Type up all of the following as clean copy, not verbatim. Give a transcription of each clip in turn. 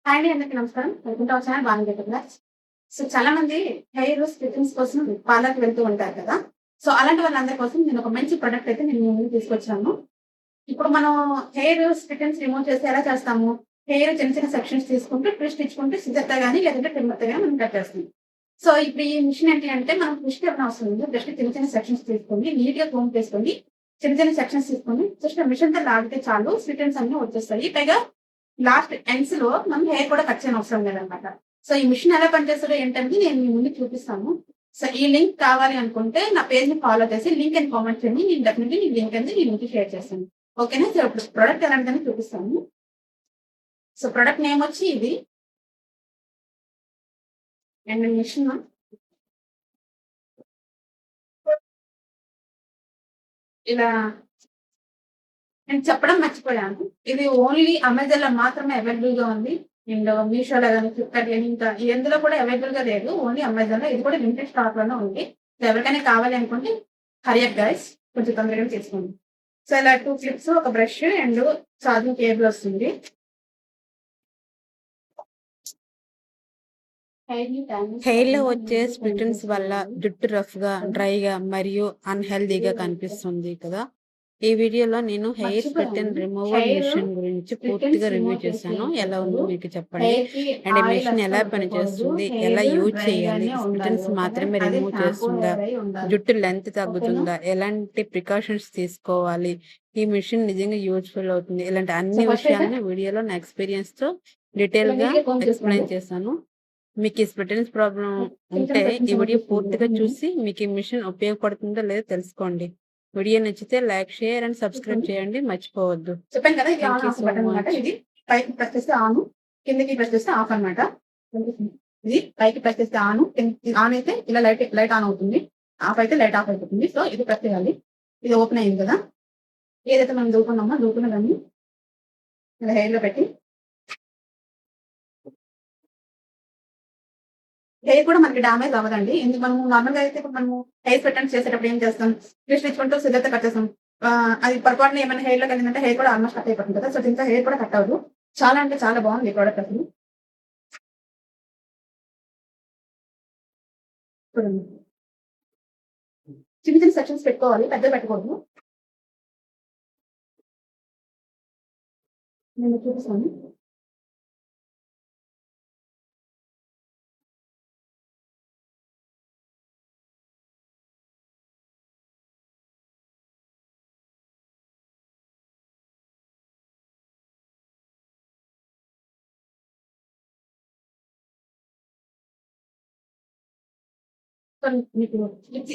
Hi అండి, అందరికీ నమస్కారం. వెల్కమ్ టు అవర్ ఛానల్ బాగుంది కదా. సో చాలా మంది హెయిర్ స్ప్లిట్టింగ్స్ కోసం పార్లర్కి వెళ్తూ ఉంటారు కదా. సో అలాంటి వాళ్ళందరి కోసం నేను ఒక మంచి ప్రొడక్ట్ అయితే నేను మీ ముందుకు తీసుకొచ్చాను. ఇప్పుడు మనం హెయిర్ స్ప్లిట్టింగ్స్ రిమూవ్ చేసి ఎలా చేస్తాము? హెయిర్ చిన్న చిన్న సెక్షన్స్ తీసుకుంటూ ట్విస్ట్ ఇచ్చుకుంటూ సిజర్‌తో గాని లేదంటే ట్రిమ్మర్‌తో గాని మనం కట్ చేస్తాం. సో ఇప్పుడు ఈ మిషన్ ఏంటి అంటే మనం ట్విస్ట్ ఇవ్వనవసరం అవసరం లేదు. జస్ట్ చిన్న చిన్న సెక్షన్స్ తీసుకొని నీట్‌గా కోంబ్ చేసుకొని చిన్న చిన్న సెక్షన్స్ తీసుకొని జస్ట్ మిషన్‌తో లాగితే చాలు స్ప్లిట్టింగ్స్ అన్నీ వచ్చేస్తాయి. పైగా లాస్ట్ ఎండ్స్ లో మనం హెయిర్ కూడా కట్ చేయని అవసరం లేదనమాట. సో ఈ మిషన్ ఎలా పనిచేస్తుందో ఏంటంటే నేను మీ ముందు చూపిస్తాను. సో ఈ లింక్ కావాలి అనుకుంటే నా పేజ్ ని ఫాలో చేసి లింక్ అని కామెంట్ చేయండి. నేను డెఫినెట్లీ ఈ లింక్ అనేది నేను మీకు షేర్ చేస్తాను. ఓకేనా? సో ఇప్పుడు ప్రొడక్ట్ ఎలాంటిదని చూపిస్తాను. సో ప్రొడక్ట్ నేమ్ వచ్చి ఇది అండ్ మిషన్ ఇలా నేను చెప్పడం మర్చిపోయాను. ఇది ఓన్లీ అమెజాన్ లో మాత్రమే అవైలబుల్ గా ఉంది. అండ్ మీషోలో గాని, ఫ్లిప్‌కార్ట్ గాని ఇంకా ఎందులో కూడా అవైలబుల్ గా లేదు. ఓన్లీ అమెజాన్ లో. ఇది కూడా లిమిటెడ్ స్టాక్ లోనే ఉంది. సో ఎవరికైనా కావాలి అనుకుంటే హరి అప్ గైస్, కొంచెం తొందరగానే తీసుకోండి. సో ఇలా 2 క్లిప్స్, ఒక బ్రష్ అండ్ ఛార్జింగ్ కేబుల్ వస్తుంది. హెయిర్ లో వచ్చే స్ప్లిటన్స్ వల్ల జుట్టు రఫ్ గా, డ్రైగా మరియు అన్హెల్దీగా కనిపిస్తుంది కదా. ఈ వీడియోలో నేను హెయిర్ స్ప్లిటన్ రిమూవల్ మిషన్ గురించి పూర్తిగా రివ్యూ చేశాను. ఎలా ఉందో మీకు చెప్పండి. అండ్ ఈ మిషన్ ఎలా పనిచేస్తుంది, ఎలా యూజ్ చేయాలి, స్ప్లిటన్స్ మాత్రమే రిమూవ్ చేస్తుందా, జుట్టు లెంత్ తగ్గుతుందా, ఎలాంటి ప్రికాషన్స్ తీసుకోవాలి, ఈ మిషన్ నిజంగా యూజ్ఫుల్ అవుతుంది, ఇలాంటి అన్ని విషయాలను వీడియోలో నా ఎక్స్పీరియన్స్ తో డీటెయిల్ గా ఎక్స్ప్లెయిన్ చేశాను. మీకు ఈ స్ప్లిటన్స్ ప్రాబ్లం ఉంటే ఈ వీడియో పూర్తిగా చూసి మీకు ఈ మిషన్ ఉపయోగపడుతుందో లేదో తెలుసుకోండి. వీడియో నచ్చితే లైక్, షేర్ అండ్ సబ్స్క్రైబ్ చేయండి, మర్చిపోవద్దు. చెప్పాను కదా, ఇది ఆన్ ఆఫ్ బటన్ అన్నమాట. ఇది పైకి ప్రెస్ చేస్తే ఆన్, కిందకి ప్రెస్ చేస్తే ఆఫ్ అన్నమాట. ఇది పైకి ప్రెస్ చేస్తే ఆన్, ఆన్ అయితే ఇలా లైట్ ఆన్ అవుతుంది, ఆఫ్ అయితే లైట్ ఆఫ్ అయిపోతుంది. సో ఇది ప్రెస్ చేయాలి. ఇది ఓపెన్ అయింది కదా. ఏదైతే మనం దూకున్న దాన్ని ఇలా హెయిర్ లో పెట్టి, హెయిర్ కూడా మనకి డామేజ్ అవ్వదండి. ఎందుకు మనం నార్మల్ గా అయితే ఇప్పుడు మనము హెయిర్ స్ట్రైటన్ చేసేటప్పుడు ఏం చేస్తాం, ట్విస్ట్ ఇచ్చుకుంటూ సిజర్‌తో కట్ చేస్తాం. అది పొరపాటున ఏమైనా హెయిర్ లో కలిగిందంటే హెయిర్ కూడా ఆల్మోస్ట్ కట్ అయిపోతుంది కదా. సో దీంతో హెయిర్ కూడా కట్ అవ్వదు. చాలా అంటే చాలా బాగుంది ఈ ప్రోడక్ట్ అసలు. చూడండి, చిన్న చిన్న సెక్షన్స్ పెట్టుకోవాలి, పెద్ద పెట్టకూడదు. నేను చూపిస్తాను. సో మీకు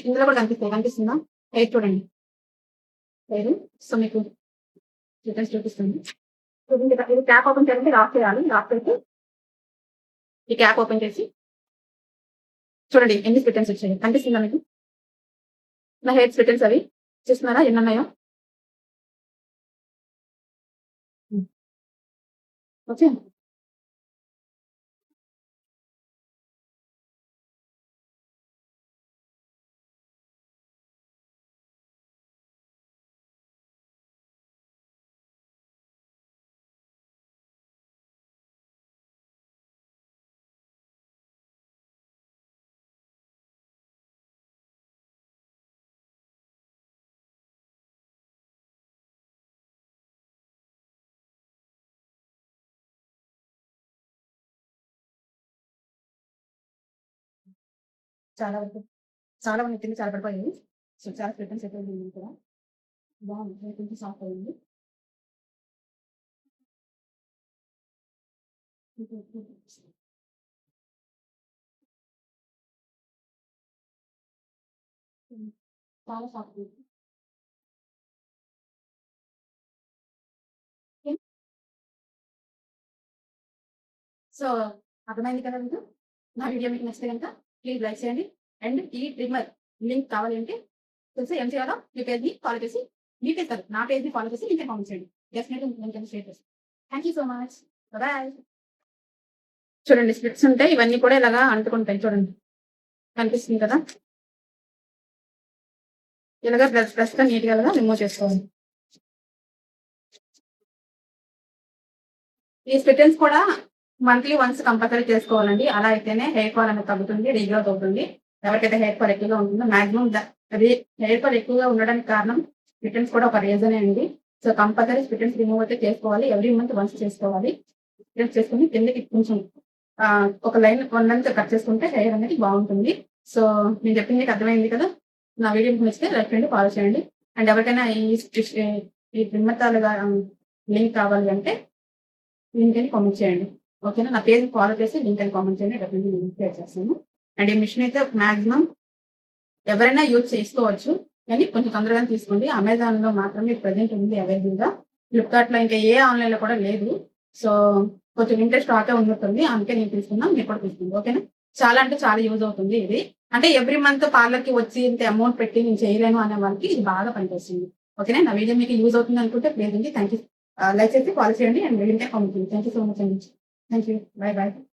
ఇందులో కూడా కనిపిస్తుందా హెయిర్? చూడండి హెయిర్. సో మీకు డీటెయిల్స్ చూపిస్తుంది. చూడండి, ఇది క్యాప్ ఓపెన్ చేయాలంటే ఆఫ్ చేయాలి. ఆఫ్ చేసి ఈ క్యాప్ ఓపెన్ చేసి చూడండి ఎన్ని స్ప్లిటన్స్ వచ్చాయి. కనిపిస్తుందా మీకు నా హెయిర్ స్ప్లిటన్స్? అవి చూస్తున్నారా ఎన్ని ఉన్నాయో? ఓకే. చాలా వరకు చాలా మంది తిండి చాలా పడిపోయింది. సో చాలా స్ప్లిటన్స్ అయిపోయింది కూడా. బాగుంది, కొంచెం సాఫ్ట్ అయింది. చాలా సాఫ్ట్. సో అర్థమైంది కదా మీకు. నా వీడియో మీకు నచ్చితే కనుక ప్లీజ్ లైక్ చేయండి. అండ్ ఈ ట్రిమ్మర్ లింక్ కావాలి అంటే తెలిసి ఏం చేయాలో మీ పేజ్ని ఫాలో చేసి, మీ పేజ్ కాదు నా పేజ్ని ఫాలో చేసి లింక్ కామెంట్ చేయండి. డెఫినెట్లీ లింక్ షేర్ చేస్తాను. Thank you so much. Bye. చూడండి స్ప్లిట్స్ ఉంటాయి, ఇవన్నీ కూడా ఇలాగా అంటుకుంటాయి. చూడండి కనిపిస్తుంది కదా. ఇలాగా ప్లస్ గా నీట్ గా రిమూవ్ చేసుకోవాలి. ఈ స్ప్లిటన్స్ కూడా మంత్లీ వన్స్ కంపల్సరీ చేసుకోవాలండి. అలా అయితేనే హెయిర్ ఫాల్ అనేది తగ్గుతుంది, రీగ్రోత్ అవుతుంది. ఎవరికైతే హెయిర్ ఫాల్ ఎక్కువగా ఉంటుందో మాక్సిమం అది హెయిర్ ఫాల్ ఎక్కువగా ఉండడానికి కారణం స్ప్లిటెన్స్ కూడా ఒక రీజనే అండి. సో కంపల్సరీ స్ప్లిటెన్స్ రిమూవ్ అయితే చేసుకోవాలి. ఎవ్రీ మంత్ వన్స్ చేసుకోవాలి. స్ప్లిటెన్స్ చేసుకొని కిందకి కొంచెం ఒక లైన్ 1 లెంత్ కట్ చేసుకుంటే హెయిర్ అనేది బాగుంటుంది. సో నేను చెప్పింది మీకు అర్థమైంది కదా. నా వీడియో మీకు నచ్చితే లైక్ చేయండి, ఫాలో చేయండి. అండ్ ఎవరికైనా ఈ ట్రిమ్మర్ తాలూకా లింక్ కావాలి అంటే లింక్ అని కామెంట్ చేయండి. ఓకేనా. నా పేజ్ ఫాలో చేసి లింక్ అని కామెంట్ చేయండి. డెఫినెట్లీ నేను షేర్ చేస్తాను. అండ్ ఈ మిషన్ అయితే మాక్సిమం ఎవరైనా యూజ్ చేసుకోవచ్చు, కానీ కొంచెం తొందరగానే తీసుకోండి. అమెజాన్ లో మాత్రమే ప్రెజెంట్ ఉంది అవైలబుల్ గా. ఫ్లిప్కార్ట్ లో ఇంకా ఏ ఆన్లైన్ లో కూడా లేదు. సో కొంచెం లిమిటెడ్ స్టాక్ ఉన్నట్టుంది, అందుకే నేను తీసుకున్నా. మీరు కూడా తీసుకోండి. ఓకేనా. చాలా అంటే చాలా యూజ్ అవుతుంది ఇది. అంటే ఎవ్రీ మంత్ పార్లర్ కి వచ్చి ఇంత అమౌంట్ పెట్టి నేను చేయలేను అనే వాళ్ళకి ఇది బాగా పనిచేస్తుంది. ఓకేనా. నా వీడియో మీకు యూజ్ అవుతుంది అనుకుంటే ప్లీజ్ అండి థ్యాంక్ యూ. లైక్ చేసి ఫాలో చేయండి అండ్ లింక్ కామెంట్ చేయండి. థ్యాంక్ యూ సో మచ్ అండి. Thank you. By by.